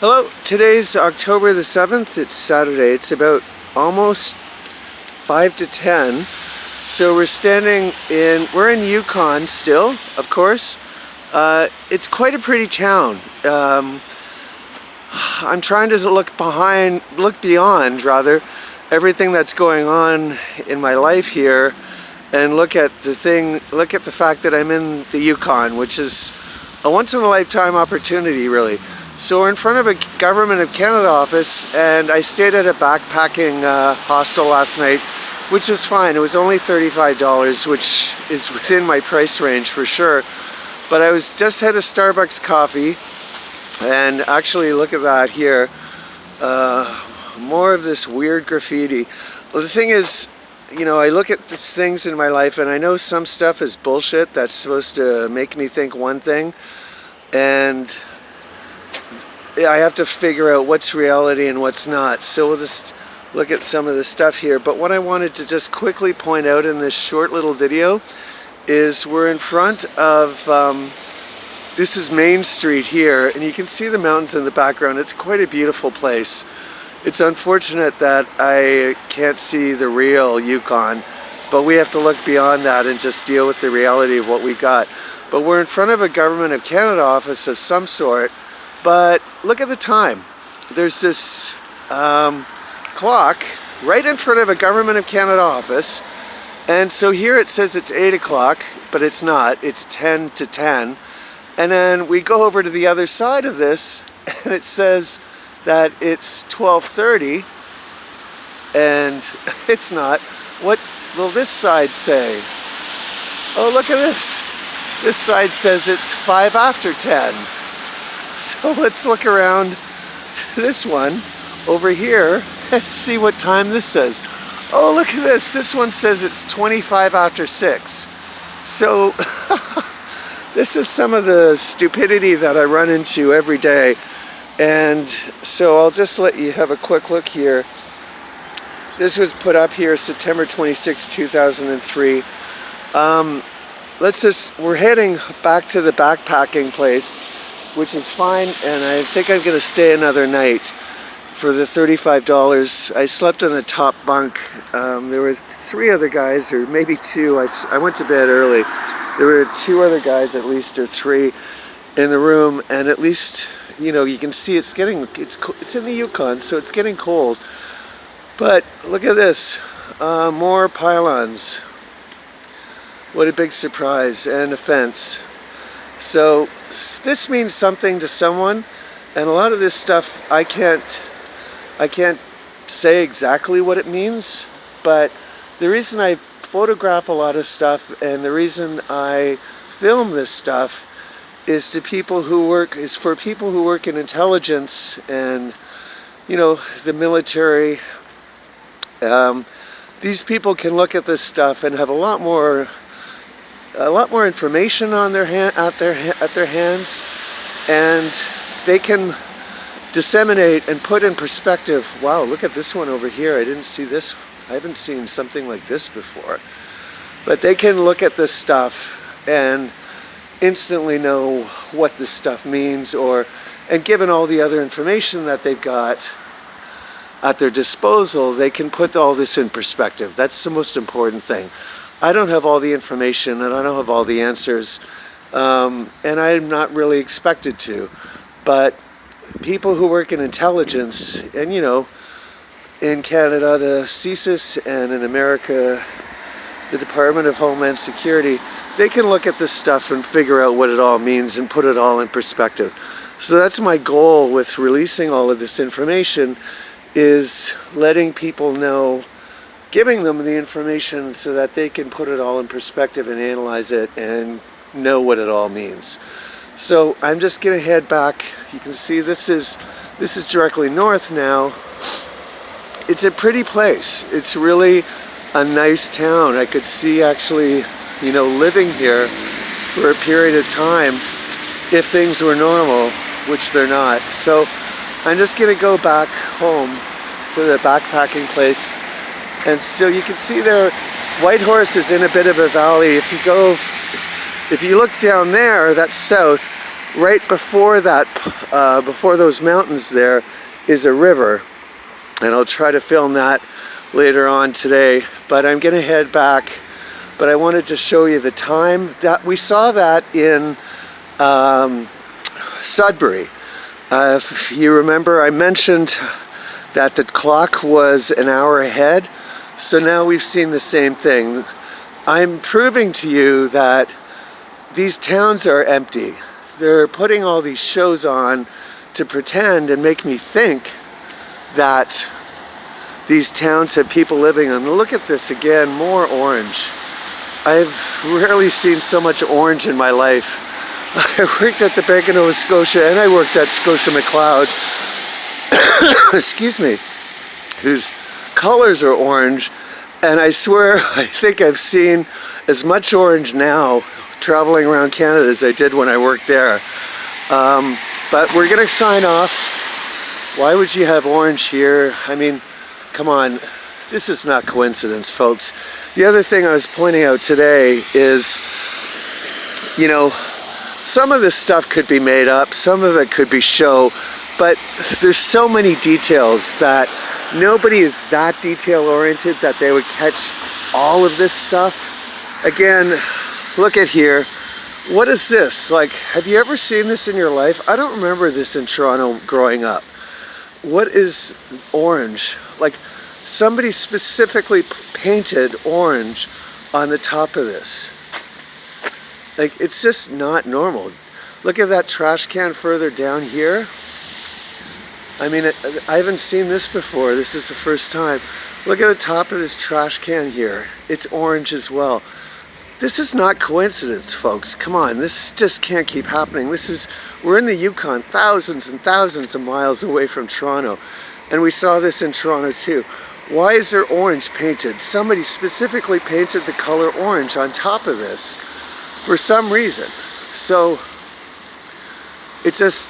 Hello, today's October the 7th, it's Saturday, it's about almost 5 to 10, so we're in Yukon still, of course. It's quite a pretty town. I'm trying to look beyond everything that's going on in my life here, and look at the fact that I'm in the Yukon, which is a once-in-a-lifetime opportunity, really. So we're in front of a Government of Canada office, and I stayed at a backpacking hostel last night, which was fine. It was only $35, which is within my price range for sure. But I just had a Starbucks coffee, and actually look at that here. More of this weird graffiti. Well, the thing is, I look at these things in my life, and I know some stuff is bullshit that's supposed to make me think one thing, and I have to figure out what's reality and what's not. So we'll just look at some of the stuff here. But what I wanted to just quickly point out in this short little video is we're in front of, this is Main Street here, and you can see the mountains in the background. It's quite a beautiful place. It's unfortunate that I can't see the real Yukon, but we have to look beyond that and just deal with the reality of what we got. But we're in front of a Government of Canada office of some sort. But look at the time. There's this clock right in front of a Government of Canada office. And so here it says it's 8 o'clock, but it's not. It's 10 to 10. And then we go over to the other side of this, and it says that it's 12:30. And it's not. What will this side say? Oh, look at this. This side says it's 5 after 10. So let's look around this one over here and see what time this says. Oh, look at this. This one says it's 25 after 6. So this is some of the stupidity that I run into every day. And so I'll just let you have a quick look here. This was put up here September 26, 2003. We're heading back to the backpacking place, which is fine, and I think I'm going to stay another night for the $35. I slept on the top bunk. There were 3 other guys, or maybe 2. I went to bed early. There were 2 other guys, at least, or 3, in the room, and at least, you can see it's in the Yukon, so it's getting cold. But look at this, more pylons. What a big surprise, and a fence. So this means something to someone, and a lot of this stuff I can't say exactly what it means, but the reason I photograph a lot of stuff and the reason I film this stuff is for people who work in intelligence and the military. These people can look at this stuff and have a lot more information on at their hands, and they can disseminate and put in perspective. Wow, look at this one over here. I didn't see this. I haven't seen something like this before. But they can look at this stuff and instantly know what this stuff means, and given all the other information that they've got at their disposal, they can put all this in perspective. That's the most important thing. I don't have all the information, and I don't have all the answers, and I'm not really expected to. But people who work in intelligence, and in Canada, the CSIS, and in America, the Department of Homeland Security, they can look at this stuff and figure out what it all means and put it all in perspective. So that's my goal with releasing all of this information, is letting people know, giving them the information so that they can put it all in perspective and analyze it and know what it all means. So I'm just going to head back. You can see this is directly north now. It's a pretty place. It's really a nice town. I could see actually, living here for a period of time if things were normal, which they're not. So I'm just going to go back home to the backpacking place. And so you can see there, Whitehorse is in a bit of a valley. If you look down there, that's south, right before that, before those mountains there, is a river. And I'll try to film that later on today. But I'm going to head back. But I wanted to show you the time that we saw that in Sudbury. If you remember, I mentioned that the clock was an hour ahead. So now we've seen the same thing. I'm proving to you that these towns are empty. They're putting all these shows on to pretend and make me think that these towns have people living in them. Look at this again, more orange. I've rarely seen so much orange in my life. I worked at the Bank of Nova Scotia and I worked at Scotia McLeod, excuse me, whose colors are orange. And I swear, I think I've seen as much orange now traveling around Canada as I did when I worked there. But we're gonna sign off. Why would you have orange here? I mean, come on, this is not coincidence, folks. The other thing I was pointing out today is, you know, some of this stuff could be made up, some of it could be show, but there's so many details that nobody is that detail oriented that they would catch all of this stuff. Again, look at here. What is this? Like, have you ever seen this in your life? I don't remember this in Toronto growing up. What is orange? Like, somebody specifically painted orange on the top of this. Like, it's just not normal. Look at that trash can further down here. I mean, I haven't seen this before. This is the first time. Look at the top of this trash can here. It's orange as well. This is not coincidence, folks. Come on, this just can't keep happening. We're in the Yukon, thousands and thousands of miles away from Toronto. And we saw this in Toronto too. Why is there orange painted? Somebody specifically painted the color orange on top of this for some reason. So, it just,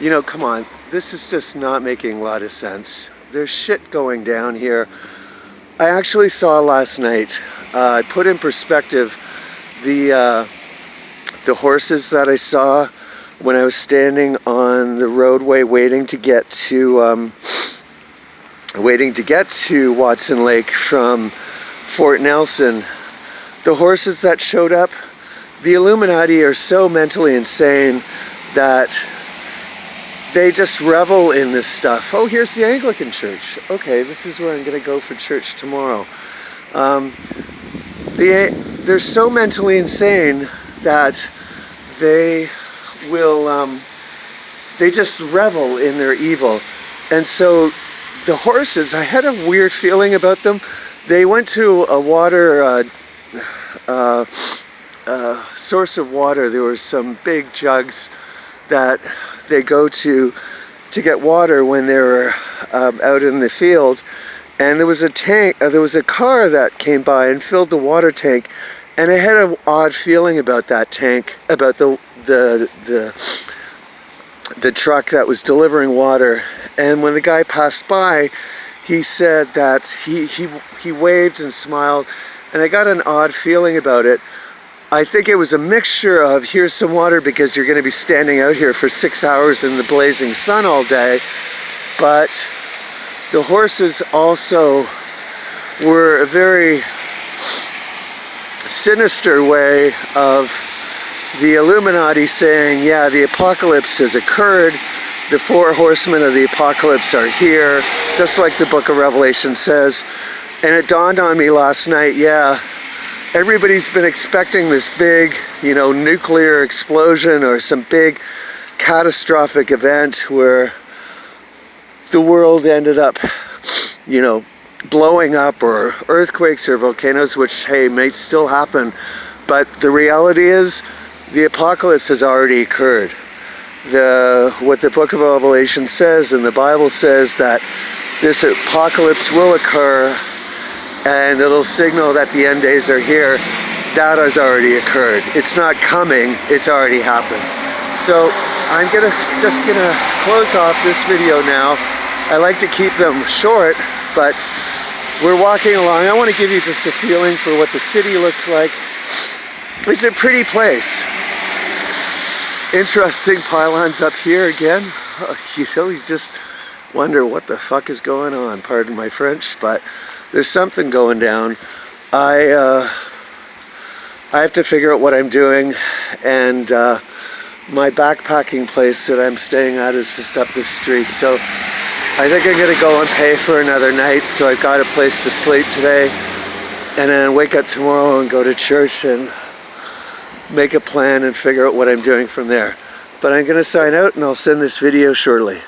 you know, come on. This is just not making a lot of sense. There's shit going down here. I actually saw last night, I put in perspective the horses that I saw when I was standing on the roadway waiting to get to Watson Lake from Fort Nelson. The horses that showed up, the Illuminati are so mentally insane that they just revel in this stuff. Oh, here's the Anglican church. Okay, this is where I'm going to go for church tomorrow. They're so mentally insane that they will, they just revel in their evil. And so the horses, I had a weird feeling about them. They went to a water, source of water. There were some big jugs that they go to get water when they were out in the field, and there was a tank. There was a car that came by and filled the water tank, and I had an odd feeling about that tank, about the truck that was delivering water. And when the guy passed by, he said that he waved and smiled, and I got an odd feeling about it. I think it was a mixture of, here's some water because you're going to be standing out here for 6 hours in the blazing sun all day, but the horses also were a very sinister way of the Illuminati saying, yeah, the apocalypse has occurred, the 4 horsemen of the apocalypse are here, just like the book of Revelation says. And it dawned on me last night, yeah, everybody's been expecting this big, you know, nuclear explosion or some big catastrophic event where the world ended up, you know, blowing up, or earthquakes or volcanoes, which, hey, may still happen. But the reality is, the apocalypse has already occurred. What the book of Revelation says and the Bible says that this apocalypse will occur, and it'll signal that the end days are here. That has already occurred. It's not coming, it's already happened. So I'm just gonna close off this video now. I like to keep them short, but we're walking along. I want to give you just a feeling for what the city looks like. It's a pretty place. interesting pylons up here again. You know, you just wonder what the fuck is going on, pardon my French, but there's something going down. I have to figure out what I'm doing, and my backpacking place that I'm staying at is just up this street, so I think I'm gonna go and pay for another night, so I've got a place to sleep today, and then wake up tomorrow and go to church and make a plan and figure out what I'm doing from there. But I'm gonna sign out and I'll send this video shortly.